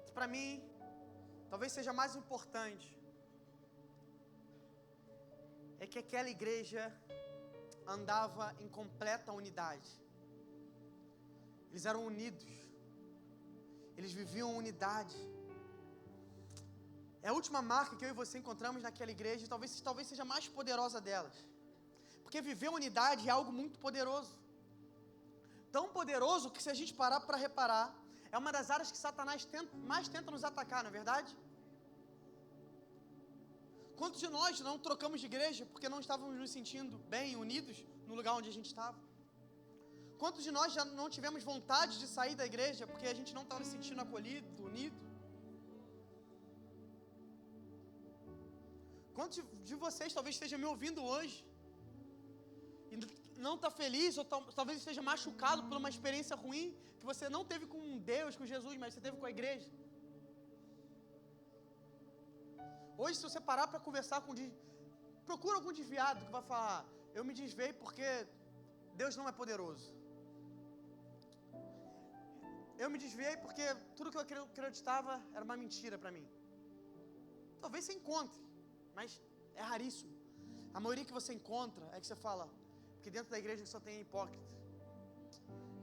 que para mim talvez seja mais importante, é que aquela igreja andava em completa unidade. Eles eram unidos, eles viviam unidade. É a última marca que eu e você encontramos naquela igreja, e talvez seja a mais poderosa delas, porque viver unidade é algo muito poderoso. Tão poderoso que, se a gente parar para reparar, é uma das áreas que Satanás mais tenta nos atacar, não é verdade? Quantos de nós não trocamos de igreja porque não estávamos nos sentindo bem, unidos no lugar onde a gente estava? Quantos de nós já não tivemos vontade de sair da igreja porque a gente não estava se sentindo acolhido, unido? Quantos de vocês talvez estejam me ouvindo hoje e não está feliz, ou talvez esteja machucado por uma experiência ruim que você não teve com Deus, com Jesus, mas você teve com a igreja? Hoje, se você parar para conversar procura algum desviado que vai falar: eu me desviei porque Deus não é poderoso. Eu me desviei porque tudo que eu acreditava era uma mentira para mim. Talvez você encontre, mas é raríssimo. A maioria que você encontra é que você fala: porque dentro da igreja só tem hipócrita,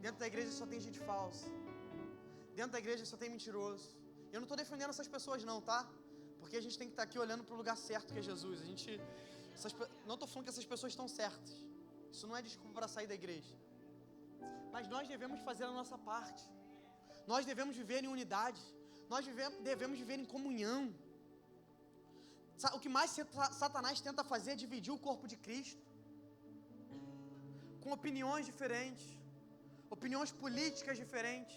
dentro da igreja só tem gente falsa, dentro da igreja só tem mentiroso. Eu não estou defendendo essas pessoas não, tá? Porque a gente tem que estar aqui olhando para o lugar certo, que é Jesus. Não estou falando que essas pessoas estão certas, isso não é desculpa para sair da igreja, mas nós devemos fazer a nossa parte. Nós devemos viver em unidade, nós devemos viver em comunhão. O que mais Satanás tenta fazer é dividir o corpo de Cristo, com opiniões diferentes, opiniões políticas diferentes.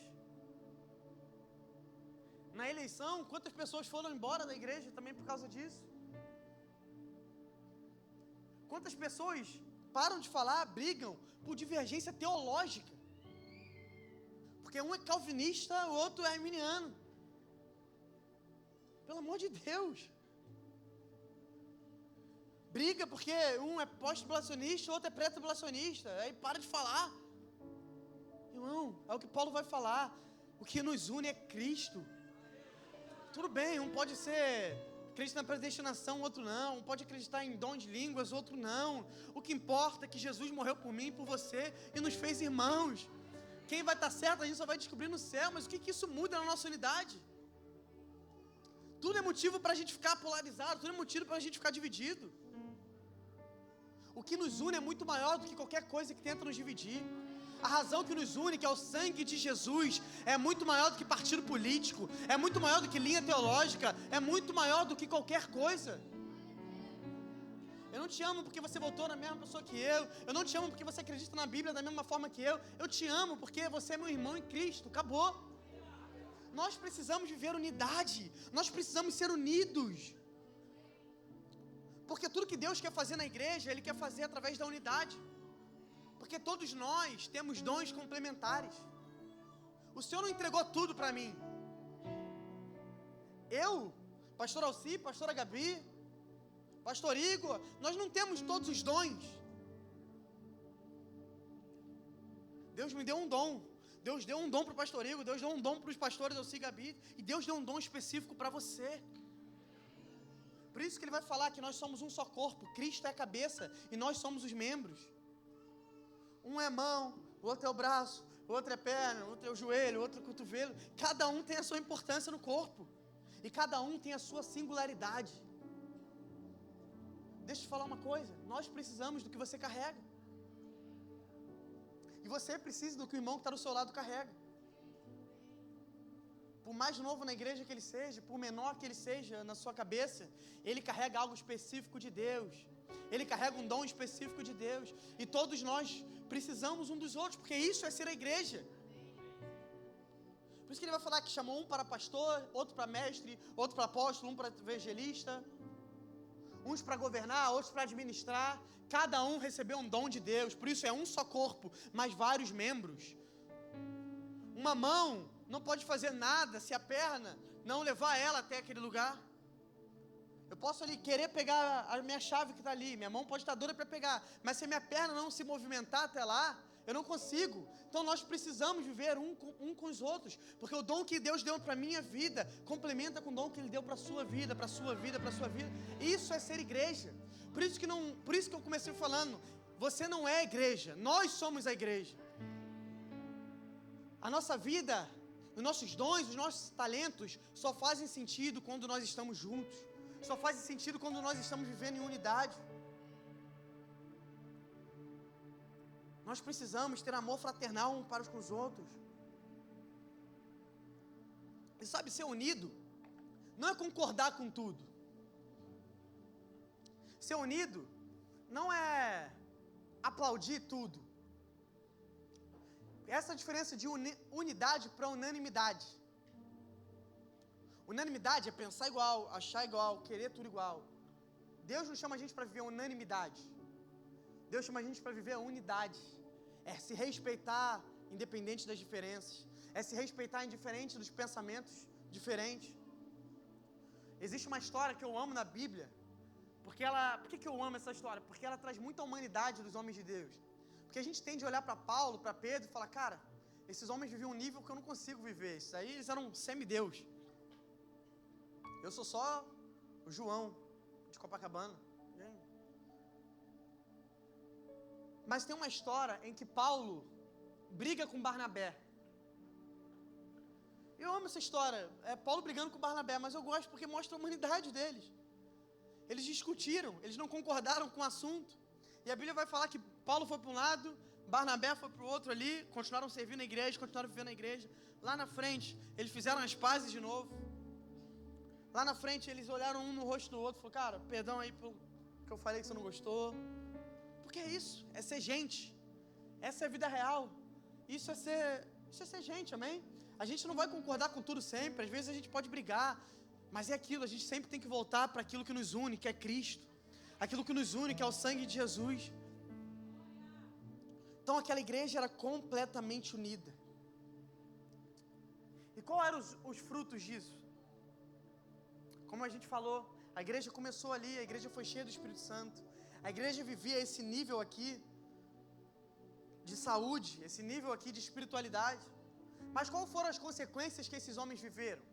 Na eleição, quantas pessoas foram embora da igreja também por causa disso? Quantas pessoas param de falar, brigam por divergência teológica, porque um é calvinista, o outro é arminiano. Pelo amor de Deus. Briga porque um é pós-tribulacionista, o outro é pré-tribulacionista. Aí para de falar. Irmão, é o que Paulo vai falar. O que nos une é Cristo. Tudo bem, um pode ser crente na predestinação, o outro não. Um pode acreditar em dom de línguas, o outro não. O que importa é que Jesus morreu por mim e por você e nos fez irmãos. Quem vai estar certo a gente só vai descobrir no céu. Mas o que isso muda na nossa unidade? Tudo é motivo para a gente ficar polarizado, tudo é motivo para a gente ficar dividido. O que nos une é muito maior do que qualquer coisa que tenta nos dividir. A razão que nos une, que é o sangue de Jesus, é muito maior do que partido político, é muito maior do que linha teológica, é muito maior do que qualquer coisa. Eu não te amo porque você votou na mesma pessoa que eu não te amo porque você acredita na Bíblia da mesma forma que eu te amo porque você é meu irmão em Cristo, acabou. Nós precisamos viver unidade, nós precisamos ser unidos. Porque tudo que Deus quer fazer na igreja, Ele quer fazer através da unidade. Porque todos nós temos dons complementares. O Senhor não entregou tudo para mim. Eu, pastor Alci, pastora Gabi, pastor Igor, nós não temos todos os dons. Deus me deu um dom. Deus deu um dom para o pastor Igor, Deus deu um dom para os pastores Alci e Gabi, e Deus deu um dom específico para você. Por isso que Ele vai falar que nós somos um só corpo, Cristo é a cabeça e nós somos os membros. Um é mão, o outro é o braço, o outro é perna, outro é o joelho, outro é o cotovelo. Cada um tem a sua importância no corpo. E cada um tem a sua singularidade. Deixa eu te falar uma coisa. Nós precisamos do que você carrega. E você precisa do que o irmão que está do seu lado carrega. Por mais novo na igreja que ele seja, por menor que ele seja na sua cabeça, ele carrega algo específico de Deus. Ele carrega um dom específico de Deus. E todos nós precisamos um dos outros, porque isso é ser a igreja. Por isso que ele vai falar que chamou um para pastor, outro para mestre, outro para apóstolo, um para evangelista, uns para governar, outros para administrar. Cada um recebeu um dom de Deus. Por isso é um só corpo, mas vários membros. Uma mão não pode fazer nada se a perna não levar ela até aquele lugar. Eu posso ali querer pegar a minha chave que está ali, minha mão pode estar dura para pegar, mas se a minha perna não se movimentar até lá, eu não consigo. Então nós precisamos viver um com os outros, porque o dom que Deus deu para a minha vida complementa com o dom que Ele deu para a sua vida, para a sua vida, para a sua vida. Isso é ser igreja. Por isso que eu comecei falando, você não é a igreja, nós somos a igreja. A nossa vida, os nossos dons, os nossos talentos só fazem sentido quando nós estamos juntos. Só fazem sentido quando nós estamos vivendo em unidade. Nós precisamos ter amor fraternal uns para com os outros. E sabe, ser unido não é concordar com tudo. Ser unido não é aplaudir tudo. Essa é a diferença de unidade para unanimidade. Unanimidade é pensar igual, achar igual, querer tudo igual. Deus não chama a gente para viver unanimidade. Deus chama a gente para viver a unidade. É se respeitar independente das diferenças. É se respeitar indiferente dos pensamentos diferentes. Existe uma história que eu amo na Bíblia. Por que eu amo essa história? Porque ela traz muita humanidade dos homens de Deus. Porque a gente tende a olhar para Paulo, para Pedro e falar, cara, esses homens viviam um nível que eu não consigo viver. Isso aí eles eram semideus. Eu sou só o João de Copacabana. Mas tem uma história em que Paulo briga com Barnabé. Eu amo essa história. É Paulo brigando com Barnabé, mas eu gosto porque mostra a humanidade deles. Eles discutiram, eles não concordaram com o assunto. E a Bíblia vai falar que Paulo foi para um lado, Barnabé foi para o outro ali, continuaram servindo a igreja, continuaram vivendo a igreja. Lá na frente, eles fizeram as pazes de novo. Lá na frente, eles olharam um no rosto do outro e falaram, cara, perdão aí pelo que eu falei que você não gostou. Porque é isso, é ser gente. Essa é a vida real. Isso é ser gente, amém? A gente não vai concordar com tudo sempre, às vezes a gente pode brigar, mas é aquilo, a gente sempre tem que voltar para aquilo que nos une, que é Cristo. Aquilo que nos une, que é o sangue de Jesus. Então aquela igreja era completamente unida. E quais eram os frutos disso? Como a gente falou, a igreja começou ali, a igreja foi cheia do Espírito Santo. A igreja vivia esse nível aqui de saúde, esse nível aqui de espiritualidade. Mas quais foram as consequências que esses homens viveram?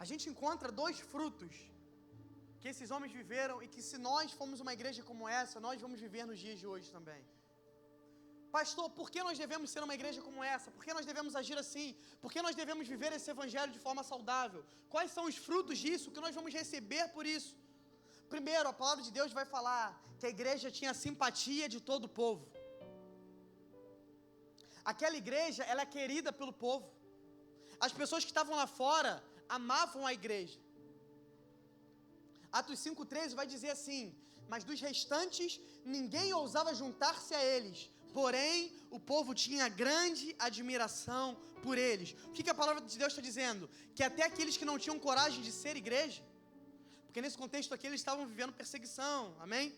A gente encontra dois frutos que esses homens viveram e que se nós formos uma igreja como essa, nós vamos viver nos dias de hoje também. Pastor, por que nós devemos ser uma igreja como essa? Por que nós devemos agir assim? Por que nós devemos viver esse evangelho de forma saudável? Quais são os frutos disso? O que nós vamos receber por isso? Primeiro, a palavra de Deus vai falar que a igreja tinha simpatia de todo o povo. Aquela igreja, ela é querida pelo povo. As pessoas que estavam lá fora amavam a igreja. Atos 5,13 vai dizer assim, mas dos restantes, ninguém ousava juntar-se a eles, porém, o povo tinha grande admiração por eles. O que a palavra de Deus está dizendo? Que até aqueles que não tinham coragem de ser igreja, porque nesse contexto aqui eles estavam vivendo perseguição, amém?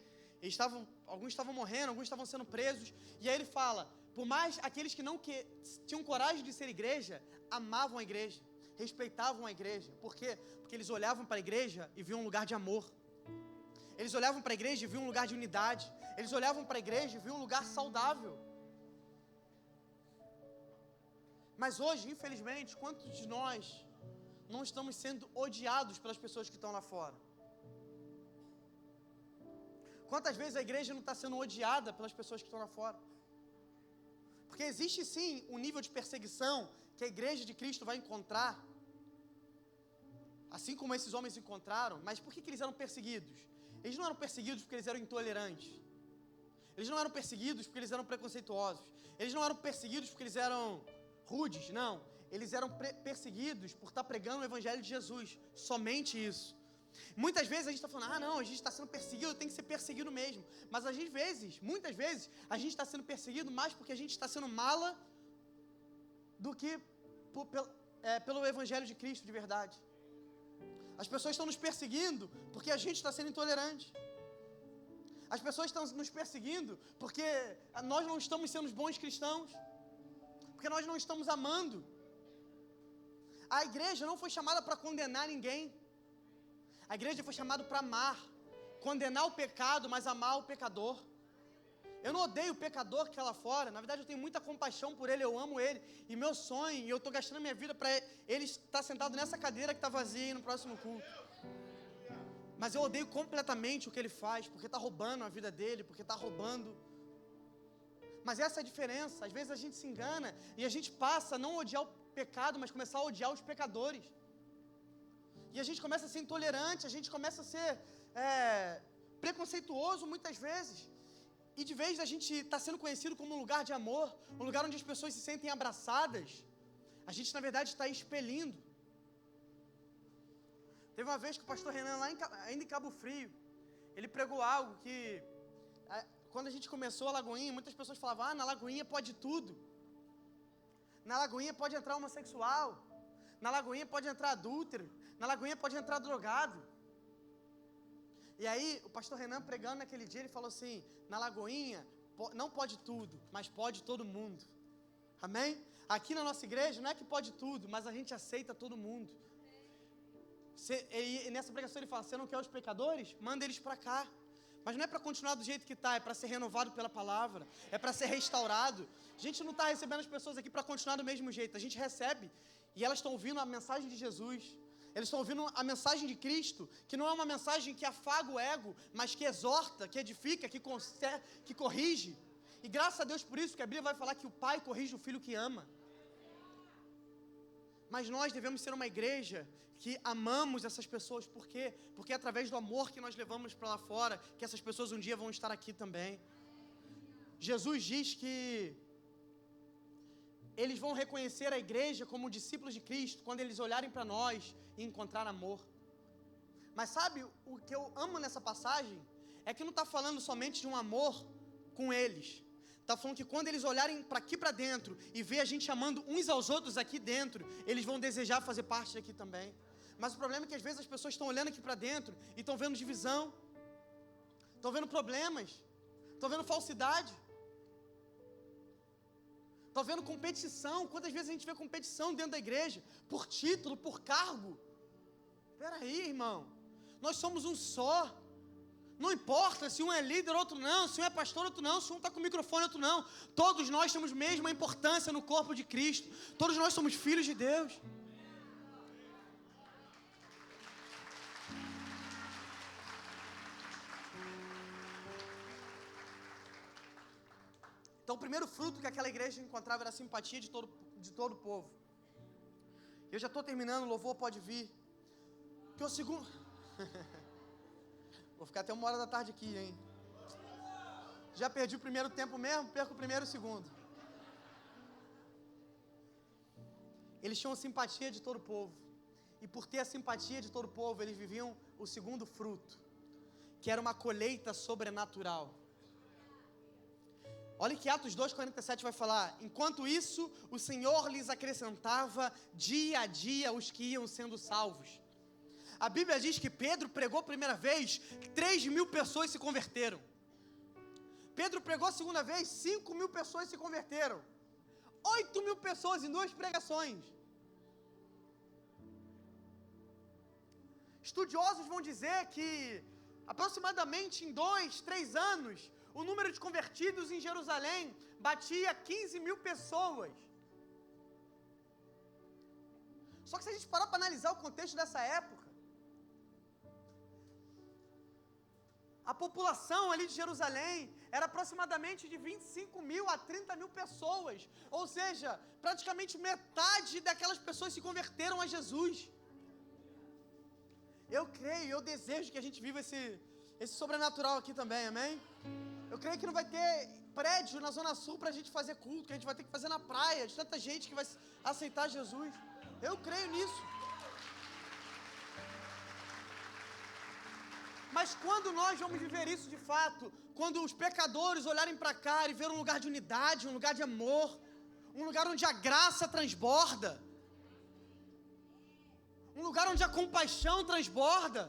Alguns estavam morrendo, alguns estavam sendo presos, e aí ele fala, por mais aqueles que não tinham coragem de ser igreja, amavam a igreja, respeitavam a igreja. Por quê? Porque eles olhavam para a igreja e viam um lugar de amor. Eles olhavam para a igreja e viam um lugar de unidade. Eles olhavam para a igreja e viam um lugar saudável. Mas hoje, infelizmente, quantos de nós não estamos sendo odiados pelas pessoas que estão lá fora? Quantas vezes a igreja não está sendo odiada pelas pessoas que estão lá fora? Porque existe sim um nível de perseguição que a igreja de Cristo vai encontrar, assim como esses homens encontraram. Mas por que eles eram perseguidos? Eles não eram perseguidos porque eles eram intolerantes. Eles não eram perseguidos porque eles eram preconceituosos. Eles não eram perseguidos porque eles eram rudes, não. Eles eram perseguidos por estar pregando o evangelho de Jesus. Somente isso. Muitas vezes a gente está falando, não, a gente está sendo perseguido, tem que ser perseguido mesmo. Mas às vezes, muitas vezes, a gente está sendo perseguido mais porque a gente está sendo mala do que pelo evangelho de Cristo de verdade. As pessoas estão nos perseguindo porque a gente está sendo intolerante. As pessoas estão nos perseguindo porque nós não estamos sendo bons cristãos, porque nós não estamos amando. A igreja não foi chamada para condenar ninguém. A igreja foi chamada para amar, condenar o pecado, mas amar o pecador. Eu não odeio o pecador que está lá fora. Na verdade, eu tenho muita compaixão por ele, eu amo ele. E meu sonho, e eu estou gastando minha vida para ele estar sentado nessa cadeira que está vazia aí no próximo culto. Mas eu odeio completamente o que ele faz, porque está roubando a vida dele, porque está roubando. Mas essa é a diferença. Às vezes a gente se engana e a gente passa a não odiar o pecado, mas começar a odiar os pecadores. E a gente começa a ser intolerante, a gente começa a ser preconceituoso muitas vezes. E de vez a gente estar sendo conhecido como um lugar de amor, um lugar onde as pessoas se sentem abraçadas, a gente na verdade está expelindo. Teve uma vez que o pastor Renan, ainda em Cabo Frio, ele pregou algo que, quando a gente começou a Lagoinha, muitas pessoas falavam, na Lagoinha pode tudo. Na Lagoinha pode entrar homossexual. Na Lagoinha pode entrar adúltero. Na Lagoinha pode entrar drogado. E aí, o pastor Renan pregando naquele dia, ele falou assim, na Lagoinha não pode tudo, mas pode todo mundo. Amém? Aqui na nossa igreja não é que pode tudo, mas a gente aceita todo mundo. E nessa pregação ele fala, você não quer os pecadores? Manda eles para cá. Mas não é para continuar do jeito que está, é para ser renovado pela palavra, é para ser restaurado. A gente não está recebendo as pessoas aqui para continuar do mesmo jeito, a gente recebe e elas estão ouvindo a mensagem de Jesus. Eles estão ouvindo a mensagem de Cristo, que não é uma mensagem que afaga o ego, mas que exorta, que edifica, que corrige. E graças a Deus por isso que a Bíblia vai falar que o pai corrige o filho que ama. Mas nós devemos ser uma igreja que amamos essas pessoas. Por quê? Porque é através do amor que nós levamos para lá fora, que essas pessoas um dia vão estar aqui também. Jesus diz que eles vão reconhecer a igreja como discípulos de Cristo quando eles olharem para nós e encontrar amor. Mas sabe o que eu amo nessa passagem? É que não está falando somente de um amor com eles. Está falando que quando eles olharem para aqui para dentro e ver a gente amando uns aos outros aqui dentro, eles vão desejar fazer parte daqui também. Mas o problema é que às vezes as pessoas estão olhando aqui para dentro e estão vendo divisão, estão vendo problemas, estão vendo falsidade, estão vendo competição. Quantas vezes a gente vê competição dentro da igreja? Por título, por cargo. Espera aí, irmão. Nós somos um só. Não importa se um é líder, outro não, se um é pastor, outro não, se um está com o microfone, outro não. Todos nós temos a mesma importância no corpo de Cristo. Todos nós somos filhos de Deus. Então o primeiro fruto que aquela igreja encontrava era a simpatia de todo o povo. Eu já estou terminando, o louvor pode vir. Que o segundo... Vou ficar até 1h da tarde aqui, hein? Já perdi o primeiro tempo mesmo, perco o primeiro e o segundo. Eles tinham simpatia de todo o povo. E por ter a simpatia de todo o povo, eles viviam o segundo fruto, que era uma colheita sobrenatural. Olha que Atos 2,47 vai falar. Enquanto isso, o Senhor lhes acrescentava dia a dia os que iam sendo salvos. A Bíblia diz que Pedro pregou a primeira vez, 3.000 pessoas se converteram. Pedro pregou a segunda vez, 5.000 pessoas se converteram. 8.000 pessoas em 2 pregações. Estudiosos vão dizer que aproximadamente em 2-3 anos, o número de convertidos em Jerusalém batia 15.000 pessoas. Só que se a gente parar para analisar o contexto dessa época, A população ali de Jerusalém era aproximadamente de 25 mil a 30 mil pessoas. Ou seja, praticamente metade daquelas pessoas se converteram a Jesus. Eu creio, eu desejo que a gente viva esse sobrenatural aqui também, amém? Eu creio que não vai ter prédio na Zona Sul para a gente fazer culto, que a gente vai ter que fazer na praia, de tanta gente que vai aceitar Jesus. Eu creio nisso. Mas quando nós vamos viver isso de fato, quando os pecadores olharem para cá e ver um lugar de unidade, um lugar de amor, um lugar onde a graça transborda, um lugar onde a compaixão transborda.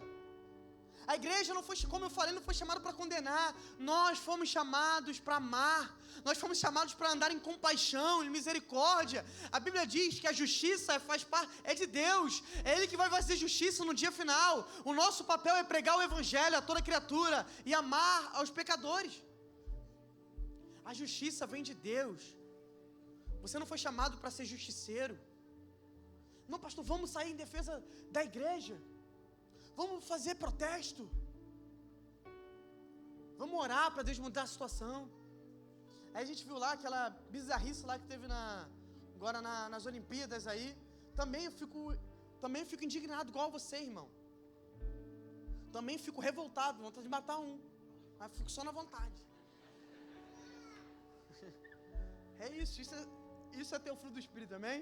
A igreja não foi, como eu falei, não foi chamada para condenar. Nós fomos chamados para amar. Nós fomos chamados para andar em compaixão, em misericórdia. A Bíblia diz que a justiça é de Deus. É Ele que vai fazer justiça no dia final. O nosso papel é pregar o evangelho a toda criatura e amar aos pecadores. A justiça vem de Deus. Você não foi chamado para ser justiceiro. Não, pastor, vamos sair em defesa da igreja. Vamos fazer protesto. Vamos orar para Deus mudar a situação. Aí a gente viu lá aquela bizarrice lá que teve agora nas Olimpíadas aí. Também eu fico indignado igual você, irmão. Também fico revoltado, vontade de matar um. Mas fico só na vontade. É isso é ter o fruto do Espírito, amém?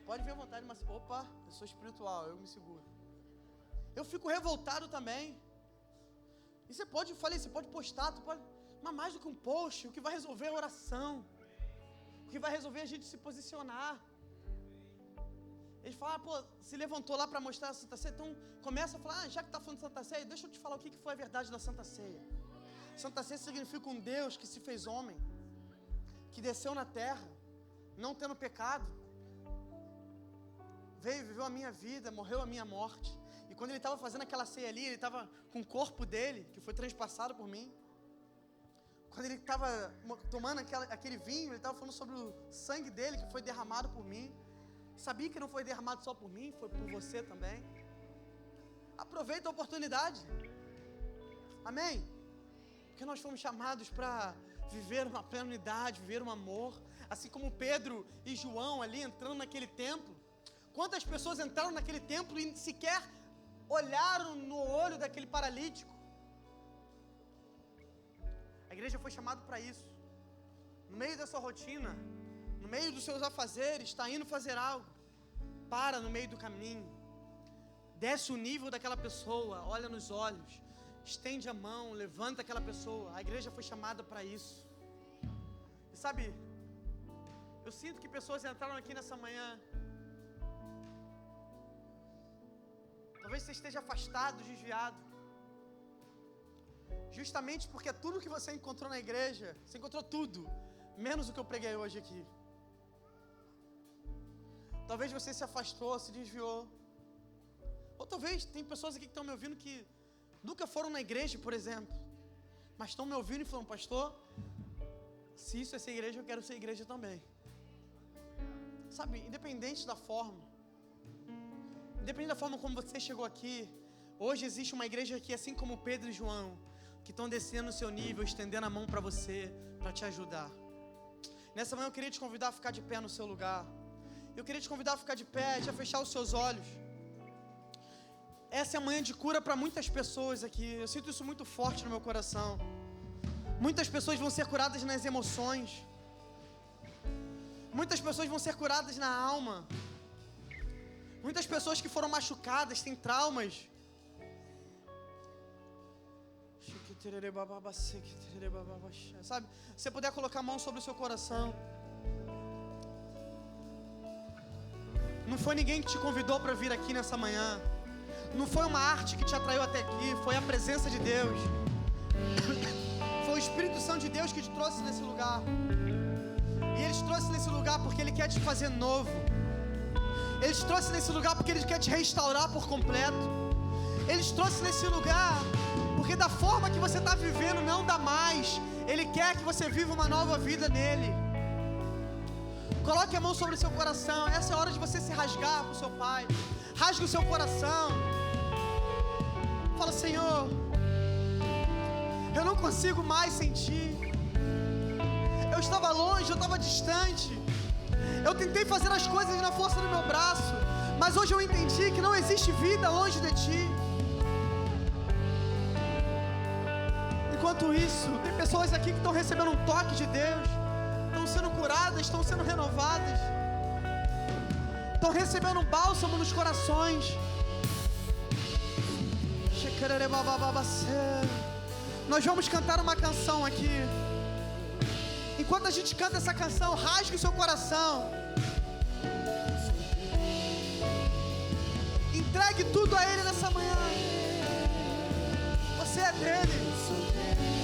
Pode vir à vontade, mas opa, eu sou espiritual, eu me seguro. Eu fico revoltado também. E você pode postar, mas mais do que um post, o que vai resolver é a oração. O que vai resolver é a gente se posicionar. Eles falam, se levantou lá para mostrar a Santa Ceia, então começa a falar, já que está falando de Santa Ceia, deixa eu te falar o que foi a verdade da Santa Ceia. Santa Ceia significa um Deus que se fez homem, que desceu na terra, não tendo pecado, veio, viveu a minha vida, morreu a minha morte. E quando ele estava fazendo aquela ceia ali, ele estava com o corpo dele, que foi transpassado por mim. Quando ele estava tomando aquele vinho, ele estava falando sobre o sangue dele, que foi derramado por mim. Sabia que não foi derramado só por mim, foi por você também. Aproveita a oportunidade. Amém? Porque nós fomos chamados para viver uma plena unidade, viver um amor. Assim como Pedro e João ali entrando naquele templo. Quantas pessoas entraram naquele templo e sequer olharam no olho daquele paralítico? A igreja foi chamada para isso. No meio da sua rotina, no meio dos seus afazeres, está indo fazer algo. Para no meio do caminho. Desce o nível daquela pessoa, olha nos olhos, estende a mão, levanta aquela pessoa. A igreja foi chamada para isso. E sabe, eu sinto que pessoas entraram aqui nessa manhã. Talvez você esteja afastado, desviado. Justamente porque tudo que você encontrou na igreja, você encontrou tudo, menos o que eu preguei hoje aqui. Talvez você se afastou, se desviou. Ou talvez tem pessoas aqui que estão me ouvindo que nunca foram na igreja, por exemplo, mas estão me ouvindo e falam, pastor, se isso é ser igreja, eu quero ser igreja também. Sabe, independente da forma, independente da forma como você chegou aqui, hoje existe uma igreja aqui, assim como Pedro e João, que estão descendo o seu nível, estendendo a mão para você, para te ajudar. Nessa manhã eu queria te convidar a ficar de pé no seu lugar. Eu queria te convidar a ficar de pé, a fechar os seus olhos. Essa é a manhã de cura para muitas pessoas aqui. Eu sinto isso muito forte no meu coração. Muitas pessoas vão ser curadas nas emoções. Muitas pessoas vão ser curadas na alma. Muitas pessoas que foram machucadas, têm traumas. Sabe, se você puder colocar a mão sobre o seu coração. Não foi ninguém que te convidou para vir aqui nessa manhã. Não foi uma arte que te atraiu até aqui. Foi a presença de Deus. Foi o Espírito Santo de Deus que te trouxe nesse lugar. E Ele te trouxe nesse lugar porque Ele quer te fazer novo. Ele te trouxe nesse lugar porque Ele quer te restaurar por completo. Ele te trouxe nesse lugar porque da forma que você está vivendo não dá mais. Ele quer que você viva uma nova vida nele. Coloque a mão sobre o seu coração. Essa é a hora de você se rasgar para o seu Pai. Rasgue o seu coração. Fala, Senhor, Eu não consigo mais sentir. Eu estava longe, eu estava distante. Eu tentei fazer as coisas na força do meu braço, mas hoje eu entendi que não existe vida longe de Ti. Enquanto isso, tem pessoas aqui que estão recebendo um toque de Deus, estão sendo curadas, estão sendo renovadas, estão recebendo um bálsamo nos corações. Nós vamos cantar uma canção aqui. Enquanto a gente canta essa canção, rasgue o seu coração. Entregue tudo a Ele nessa manhã. Você é dele.